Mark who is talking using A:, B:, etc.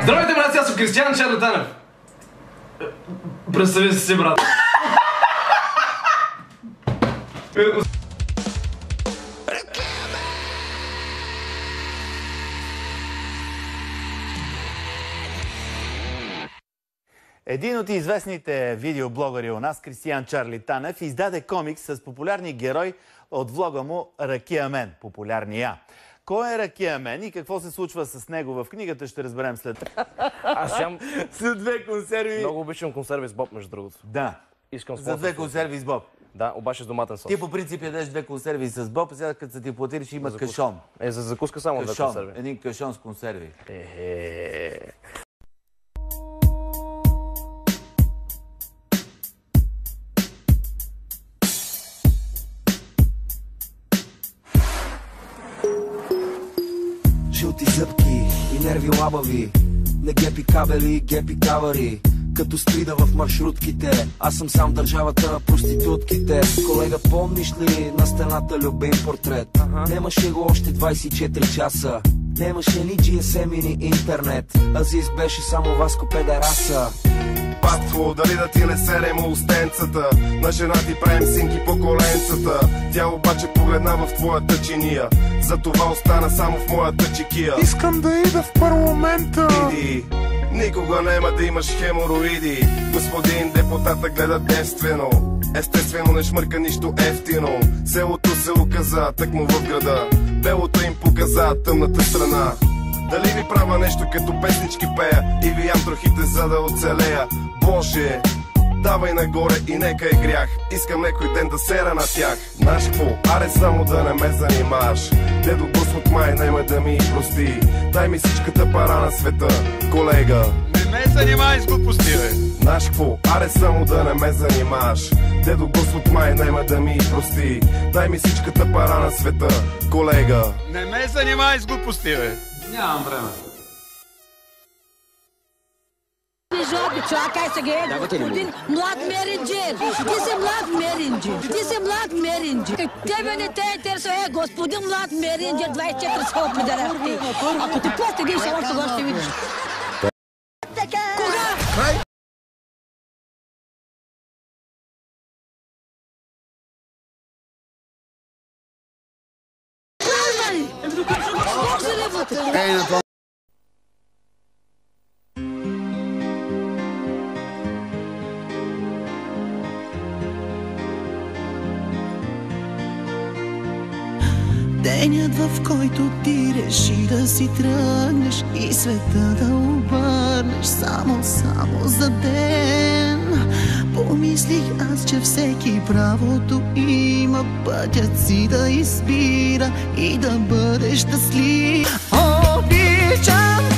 A: Здравейте, брат, аз съм Кристиян Чарли Танев. Представи си, брат.
B: Един от известните видеоблогъри у нас, Кристиян Чарли Танев, издаде комикс с популярния герой от влога му Ракия Мен, популярния. Кой е Ракия Мен и какво се случва с него в книгата, ще разберем след след две консерви.
C: Много обичам консерви с боб, между другото.
B: Да.
C: Искам
B: за две консерви с боб.
C: Да, обаче с доматен сос.
B: Ти по принцип ядеш две консерви с боб, сега като са ти платили, ще имат кашон.
C: За закуска само две консерви.
B: Един кашон с консерви.
D: Жълти зъбки и нерви лабави, не гепи кабели, гепи кавари. Като стрида в маршрутките, аз съм сам държавата на проститутките. Колега, помниш ли на стената любим портрет? Немаше го още 24 часа. Немаше ни GSM и ни интернет. Азис беше само Васко педераса.
E: Батко, дали да ти не серемо устенцата? На жена ти правим синки по коленцата. Тя обаче погледна в твоята чиния, затова остана само в моята чекия.
F: Искам да ида в парламента.
E: Иди, никога няма да имаш хемороиди. Господин депутата гледа девствено. Естествено не шмърка нищо ефтино. Селото се оказа тъкмо в града. Белото им показа тъмната страна. Дали ви правя нещо като песнички пея и ви ям трохите, за да оцелея? Боже, давай нагоре и нека е грях. Искам некой ден да сера на тях. Знаеш какво? Аре само да не ме занимаш. Дедо Господ май нема да ми прости. Дай ми всичката пара на света, колега.
F: Не ме занимай с глупости, бе.
E: Знаеш какво? Аре само да не ме занимаш. Дедо Господ май нема да ми прости. Дай ми всичката пара на света, колега.
F: Не ме занимай с глупости, бе.
A: Нямам време.
G: Чакай сега, господин млад меринджер. Ти си млад меринджер. Ти си млад меринджер. Тебе не те интересува, господин млад меринджер, 24 са определяхти. Ако ти постигнеш, още ще видиш. Кога?
F: Ей, на това.
H: Денят, в който ти реши да си тръгнеш и света да обърнеш само за ден. Помислих аз, че всеки правото има пътят си да избира и да бъде щастлив. Обичам